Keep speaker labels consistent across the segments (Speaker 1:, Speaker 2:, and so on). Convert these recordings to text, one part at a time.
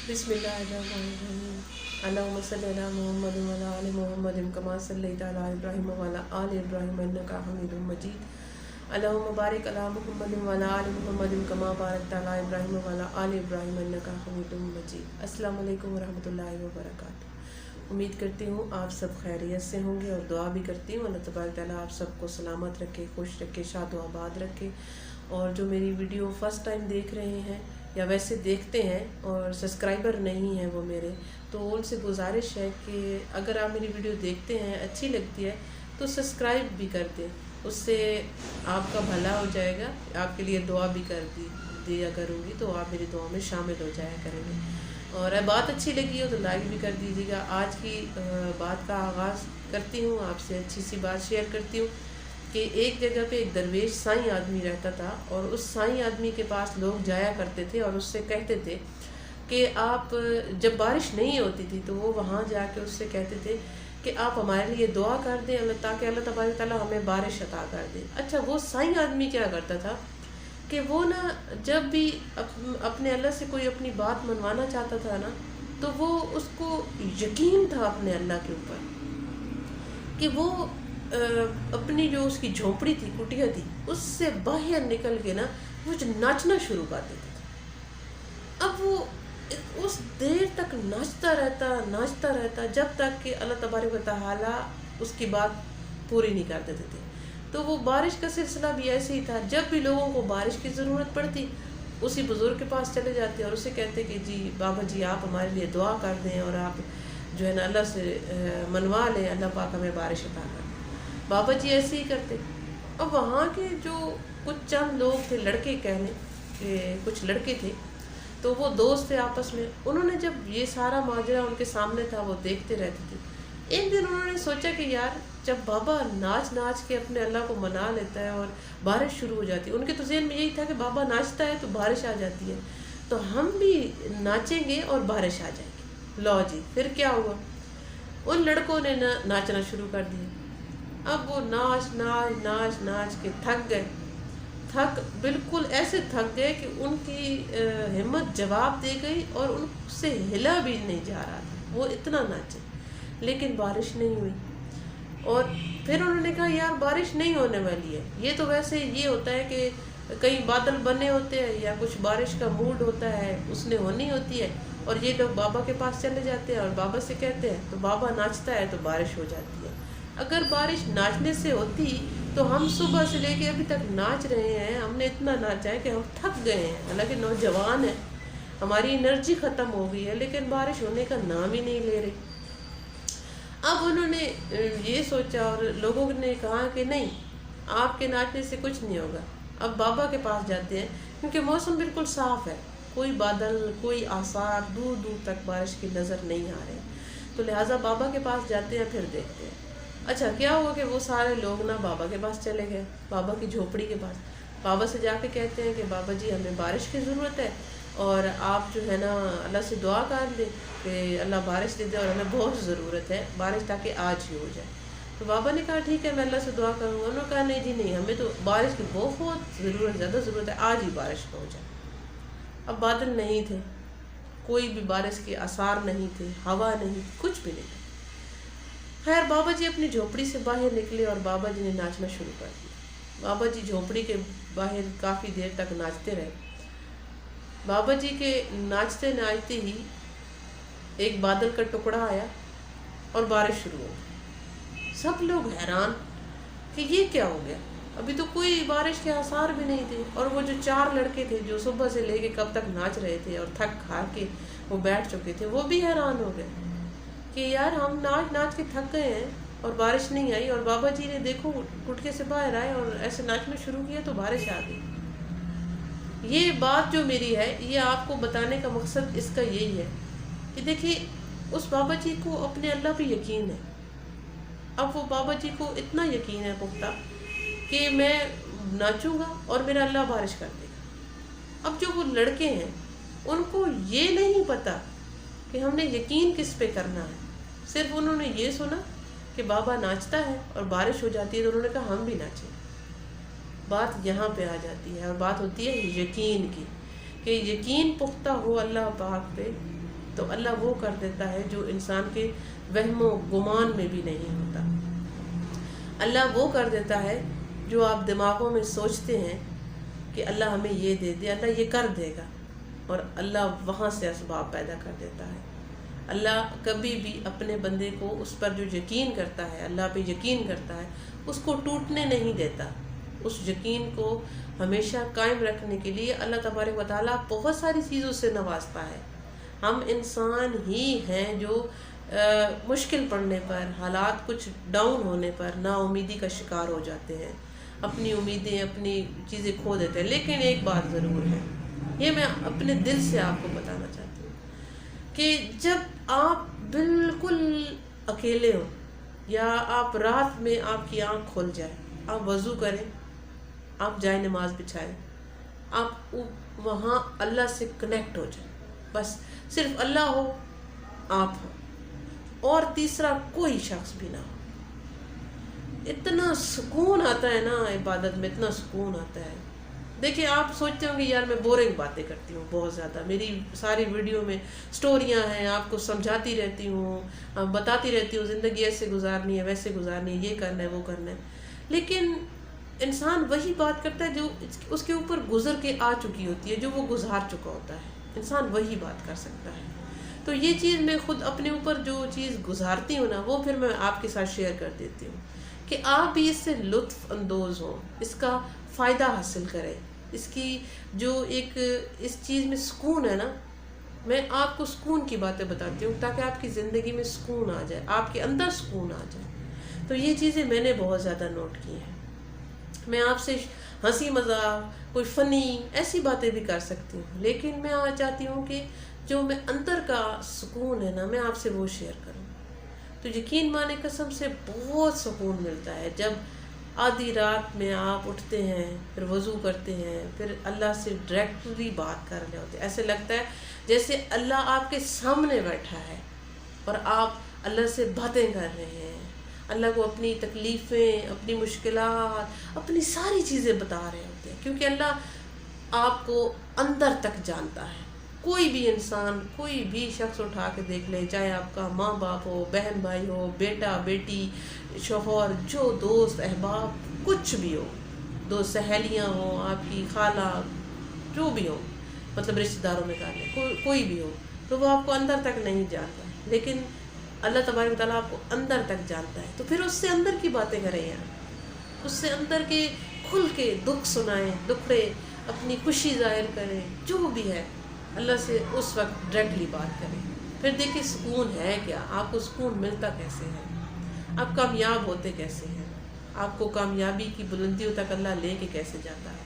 Speaker 1: बिस्मिल्लाहिर्रहमानिर्रहीम। अल्लाहुम्मा सल्लि अला मुहम्मद व अला आलि मुहम्मद कमा सल्लैता अला इब्राहीम व अला आलि इब्राहीम इन्नका हमीदुम मजीद। अल्लाहुम्मा बारिक अला मुहम्मद व अला आलि मुहम्मद कमा बारकता अला इब्राहीम व अला आलि इब्राहीम इन्नका हमीदुम मजीद। अस्सलामु अलैकुम व रहमतुल्लाहि व बरकातुहू। उम्मीद करती हूँ आप सब खैरियत से होंगे और दुआ भी करती हूँ अल्लाह तबारक तआला आप सबको सलामत रखे, खुश रखे, शाद व आबाद रखे। और जो मेरी वीडियो फ़र्स्ट टाइम देख रहे हैं या वैसे देखते हैं और सब्सक्राइबर नहीं हैं वो मेरे, तो उनसे गुजारिश है कि अगर आप मेरी वीडियो देखते हैं, अच्छी लगती है तो सब्सक्राइब भी कर दें, उससे आपका भला हो जाएगा। आपके लिए दुआ भी कर दिया करूँगी तो आप मेरी दुआ में शामिल हो जाया करेंगे। और बात अच्छी लगी हो तो लाइक भी कर दीजिएगा। आज की बात का आगाज़ करती हूँ, आपसे अच्छी सी बात शेयर करती हूँ कि एक जगह पे एक दरवेश साईं आदमी रहता था और उस साईं आदमी के पास लोग जाया करते थे और उससे कहते थे कि आप, जब बारिश नहीं होती थी तो वो वहाँ जाके उससे कहते थे कि आप हमारे लिए दुआ कर दें अल्लाह, ताकि अल्लाह तबारक तआला हमें बारिश अता कर दे। अच्छा, वो साईं आदमी क्या करता था कि वो ना जब भी अपने अल्लाह से कोई अपनी बात मनवाना चाहता था ना, तो वो उसको यकीन था अपने अल्लाह के ऊपर कि वो अपनी जो उसकी झोपड़ी थी, कुटिया थी, उससे बाहर निकल के ना वो नाचना शुरू कर देता था। अब वो उस देर तक नाचता रहता जब तक कि अल्लाह तबारक व तआला उसकी बात पूरी नहीं कर देते थे। तो वो बारिश का सिलसिला भी ऐसे ही था, जब भी लोगों को बारिश की ज़रूरत पड़ती उसी बुज़ुर्ग के पास चले जाते और उससे कहते कि जी बाबा जी आप हमारे लिए दुआ कर दें और आप जो है ना अल्लाह से मनवा लें, अल्लाह पाक हमें बारिश अता कर। बाबा जी ऐसे ही करते। अब वहाँ के जो कुछ चंद लोग थे, लड़के कह लें कि कुछ लड़के थे, तो वो दोस्त थे आपस में। उन्होंने जब ये सारा माजरा उनके सामने था वो देखते रहते थे। एक दिन उन्होंने सोचा कि यार, जब बाबा नाच नाच के अपने अल्लाह को मना लेता है और बारिश शुरू हो जाती है, उनके तो ज़हन में यही था कि बाबा नाचता है तो बारिश आ जाती है, तो हम भी नाचेंगे और बारिश आ जाएगी। लो जी, फिर क्या हुआ, उन लड़कों ने नाचना शुरू कर दिया। अब वो नाच के बिल्कुल ऐसे थक गए कि उनकी हिम्मत जवाब दे गई और उनसे हिला भी नहीं जा रहा था, वो इतना नाचे, लेकिन बारिश नहीं हुई। और फिर उन्होंने कहा यार बारिश नहीं होने वाली है, ये तो वैसे ये होता है कि कहीं बादल बने होते हैं या कुछ बारिश का मूड होता है, उसने होनी होती है, और ये लोग बाबा के पास चले जाते हैं और बाबा से कहते हैं तो बाबा नाचता है तो बारिश हो जाती है। अगर बारिश नाचने से होती तो हम सुबह से लेके अभी तक नाच रहे हैं, हमने इतना नाचा है कि हम थक गए हैं, हालांकि नौजवान हैं, हमारी एनर्जी ख़त्म हो गई है, लेकिन बारिश होने का नाम ही नहीं ले रही। अब उन्होंने ये सोचा और लोगों ने कहा कि नहीं, आपके नाचने से कुछ नहीं होगा। अब बाबा के पास जाते हैं क्योंकि मौसम बिल्कुल साफ़ है, कोई बादल, कोई आसार, दूर दूर तक बारिश की नज़र नहीं आ रहे, तो लिहाजा बाबा के पास जाते हैं, फिर देखते हैं। अच्छा, क्या हुआ कि वो सारे लोग ना बाबा के पास चले गए, बाबा की झोपड़ी के पास। बाबा से जाके कहते हैं कि बाबा जी हमें बारिश की ज़रूरत है और आप जो है ना अल्लाह से दुआ कर दें कि अल्लाह बारिश दे दे और हमें बहुत ज़रूरत है बारिश, ताकि आज ही हो जाए। तो बाबा ने कहा ठीक है, मैं अल्लाह से दुआ करूँगा। उन्होंने कहा नहीं जी नहीं, हमें तो बारिश की बहुत ज़रूरत, ज़्यादा ज़रूरत है, आज ही बारिश हो जाए। अब बादल नहीं थे, कोई भी बारिश के आसार नहीं थे, हवा नहीं, कुछ भी नहीं था। खैर बाबा जी अपनी झोपड़ी से बाहर निकले और बाबा जी ने नाचना शुरू कर दिया। बाबा जी झोपड़ी के बाहर काफ़ी देर तक नाचते रहे। बाबा जी के नाचते नाचते ही एक बादल का टुकड़ा आया और बारिश शुरू हो गई। सब लोग हैरान कि ये क्या हो गया, अभी तो कोई बारिश के आसार भी नहीं थे। और वो जो चार लड़के थे जो सुबह से लेके कब तक नाच रहे थे और थक हार के वो बैठ चुके थे, वो भी हैरान हो गए कि यार हम नाच नाच के थक गए हैं और बारिश नहीं आई। और बाबा जी ने देखो गुटके से बाहर आए और ऐसे नाचना शुरू किया तो बारिश आ गई। ये बात जो मेरी है, ये आपको बताने का मकसद इसका यही है कि देखिए, उस बाबा जी को अपने अल्लाह पे यकीन है। अब वो बाबा जी को इतना यकीन है पुख्ता कि मैं नाचूंगा और मेरा अल्लाह बारिश कर देगा। अब जो वो लड़के हैं उनको ये नहीं पता कि हमने यकीन किस पे करना है, सिर्फ उन्होंने ये सुना कि बाबा नाचता है और बारिश हो जाती है, तो उन्होंने कहा हम भी नाचें। बात यहाँ पे आ जाती है और बात होती है यकीन की, कि यकीन पुख्ता हो अल्लाह पाक पे تو اللہ وہ کر دیتا ہے جو انسان کے وہم و گمان میں بھی نہیں ہوتا. اللہ وہ کر دیتا ہے جو آپ دماغوں میں سوچتے ہیں کہ اللہ ہمیں یہ دے دے، اللہ یہ کر دے گا، اور اللہ وہاں سے اسباب پیدا کر دیتا ہے. اللہ کبھی بھی اپنے بندے کو اس پر جو یقین کرتا ہے، اللہ پہ یقین کرتا ہے، اس کو ٹوٹنے نہیں دیتا. اس یقین کو ہمیشہ قائم رکھنے کے لیے اللہ تبارک و تعالیٰ بہت ساری چیزوں سے نوازتا ہے. ہم انسان ہی ہیں جو مشکل پڑنے پر، حالات کچھ ڈاؤن ہونے پر نا امیدی کا شکار ہو جاتے ہیں، اپنی امیدیں، اپنی چیزیں کھو دیتے ہیں. لیکن ایک بات ضرور ہے، یہ میں اپنے دل سے آپ کو بتانا چاہتی ہوں کہ جب آپ بالکل اکیلے ہو، یا آپ رات میں آپ کی آنکھ کھل جائے، آپ وضو کریں، آپ جائے نماز بچھائیں، آپ وہاں اللہ سے کنیکٹ ہو جائیں، بس صرف اللہ ہو، آپ ہو، اور تیسرا کوئی شخص بھی نہ ہو. اتنا سکون آتا ہے نا عبادت میں، اتنا سکون آتا ہے. دیکھیں، آپ سوچتے ہوں گے یار میں بورنگ باتیں کرتی ہوں بہت زیادہ، میری ساری ویڈیو میں سٹوریاں ہیں، آپ کو سمجھاتی رہتی ہوں، بتاتی رہتی ہوں زندگی ایسے گزارنی ہے، ویسے گزارنی ہے، یہ کرنا ہے، وہ کرنا ہے. لیکن انسان وہی بات کرتا ہے جو اس کے اوپر گزر کے آ چکی ہوتی ہے، جو وہ گزار چکا ہوتا ہے. انسان وہی بات کر سکتا ہے. تو یہ چیز میں خود اپنے اوپر جو چیز گزارتی ہوں نا، وہ پھر میں آپ کے ساتھ شیئر کر دیتی ہوں کہ آپ بھی اس سے لطف اندوز ہوں، اس کا فائدہ حاصل کریں. اس کی جو ایک اس چیز میں سکون ہے نا، میں آپ کو سکون کی باتیں بتاتی ہوں تاکہ آپ کی زندگی میں سکون آ جائے، آپ کے اندر سکون آ جائے. تو یہ چیزیں میں نے بہت زیادہ نوٹ کی ہیں. میں آپ سے ہنسی مذاق، کوئی فنی ایسی باتیں بھی کر سکتی ہوں، لیکن میں چاہتی ہوں کہ جو میں اندر کا سکون ہے نا، میں آپ سے وہ شیئر کروں. تو یقین مانے قسم سے بہت سکون ملتا ہے جب آدھی رات میں آپ اٹھتے ہیں، پھر وضو کرتے ہیں، پھر اللہ سے ڈائریکٹلی بات کر رہے ہوتے ہیں. ایسے لگتا ہے جیسے اللہ آپ کے سامنے بیٹھا ہے اور آپ اللہ سے باتیں کر رہے ہیں، اللہ کو اپنی تکلیفیں، اپنی مشکلات، اپنی ساری چیزیں بتا رہے ہوتے ہیں، کیونکہ اللہ آپ کو اندر تک جانتا ہے. کوئی بھی انسان، کوئی بھی شخص اٹھا کے دیکھ لے، چاہے آپ کا ماں باپ ہو، بہن بھائی ہو، بیٹا بیٹی، شوہر، جو دوست احباب، کچھ بھی ہو، دو سہیلیاں ہوں، آپ کی خالہ، جو بھی ہو، مطلب رشتہ داروں میں کر لیں، کوئی بھی ہو، تو وہ آپ کو اندر تک نہیں جانتا. لیکن اللہ تبارک تعالیٰ آپ کو اندر تک جانتا ہے. تو پھر اس سے اندر کی باتیں کریں یار، اس سے اندر کے کھل کے دکھ سنائیں، دکھڑے، اپنی خوشی ظاہر کریں، جو بھی ہے اللہ سے اس وقت ڈائریکٹلی بات کریں. پھر دیکھیں سکون ہے کیا، آپ کو سکون ملتا کیسے ہے، آپ کامیاب ہوتے کیسے ہیں، آپ کو کامیابی کی بلندیوں تک اللہ لے کے کیسے جاتا ہے.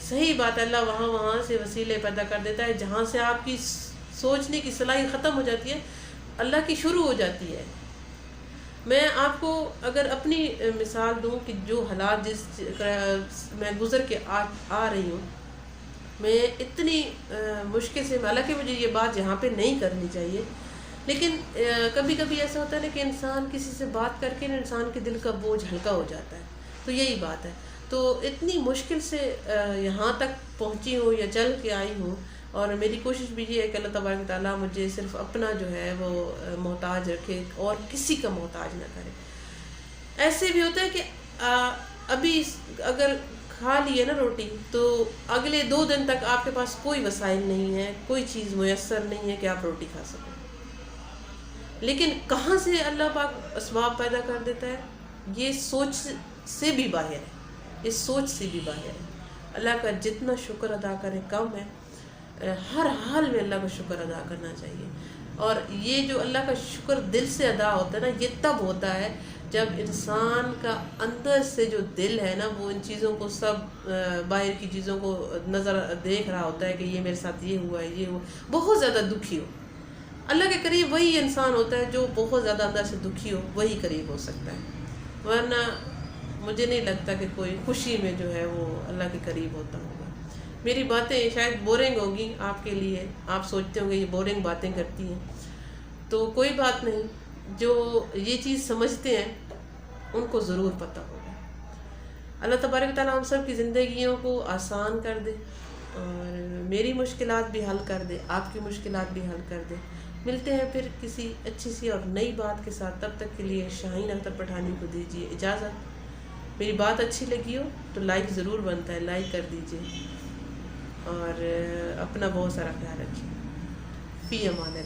Speaker 1: صحیح بات ہے، اللہ وہاں سے وسیلے پیدا کر دیتا ہے جہاں سے آپ کی سوچنے کی صلاحیت ختم ہو جاتی ہے، اللہ کی شروع ہو جاتی ہے. میں آپ کو اگر اپنی مثال دوں کہ جو حالات جس میں گزر کے آ رہی ہوں، میں اتنی مشکل سے، حالانکہ مجھے یہ بات یہاں پہ نہیں کرنی چاہیے، لیکن کبھی کبھی ایسا ہوتا ہے نا کہ انسان کسی سے بات کر کے انسان کے دل کا بوجھ ہلکا ہو جاتا ہے. تو یہی بات ہے. تو اتنی مشکل سے یہاں تک پہنچی ہوں یا چل کے آئی ہوں، اور میری کوشش بھی یہ ہے کہ اللہ تبارک تعالیٰ مجھے صرف اپنا جو ہے وہ محتاج رکھے اور کسی کا محتاج نہ کرے. ایسے بھی ہوتا ہے کہ ابھی اگر کھا لیے نا روٹی، تو اگلے 2 دن تک آپ کے پاس کوئی وسائل نہیں ہے، کوئی چیز میسر نہیں ہے کہ آپ روٹی کھا سکیں. لیکن کہاں سے اللہ پاک اسباب پیدا کر دیتا ہے، یہ سوچ سے بھی باہر ہے، یہ سوچ سے بھی باہر ہے. اللہ کا جتنا شکر ادا کرے کم ہے. ہر حال میں اللہ کا شکر ادا کرنا چاہیے. اور یہ جو اللہ کا شکر دل سے ادا ہوتا ہے نا، یہ تب ہوتا ہے جب انسان کا اندر سے جو دل ہے نا، وہ ان چیزوں کو، سب باہر کی چیزوں کو نظر دیکھ رہا ہوتا ہے کہ یہ میرے ساتھ یہ ہوا ہے، یہ ہوا، بہت زیادہ دکھی ہو. اللہ کے قریب وہی انسان ہوتا ہے جو بہت زیادہ اندر سے دکھی ہو، وہی قریب ہو سکتا ہے. ورنہ مجھے نہیں لگتا کہ کوئی خوشی میں جو ہے وہ اللہ کے قریب ہوتا ہوگا. میری باتیں شاید بورنگ ہوگی آپ کے لیے، آپ سوچتے ہوں گے یہ بورنگ باتیں کرتی ہیں، تو کوئی بات نہیں. جو یہ چیز سمجھتے ہیں ان کو ضرور پتہ ہوگا. اللہ تبارک تعالیٰ ہم سب کی زندگیوں کو آسان کر دے اور میری مشکلات بھی حل کر دے، آپ کی مشکلات بھی حل کر دے۔ ملتے ہیں پھر کسی اچھی سی اور نئی بات کے ساتھ، تب تک کے لیے شاہین اختر پٹھانی کو دیجیے اجازت۔ میری بات اچھی لگی ہو تو لائک ضرور بنتا ہے، لائک کر دیجیے، اور اپنا بہت سارا خیال رکھیے۔ فی امان اللہ۔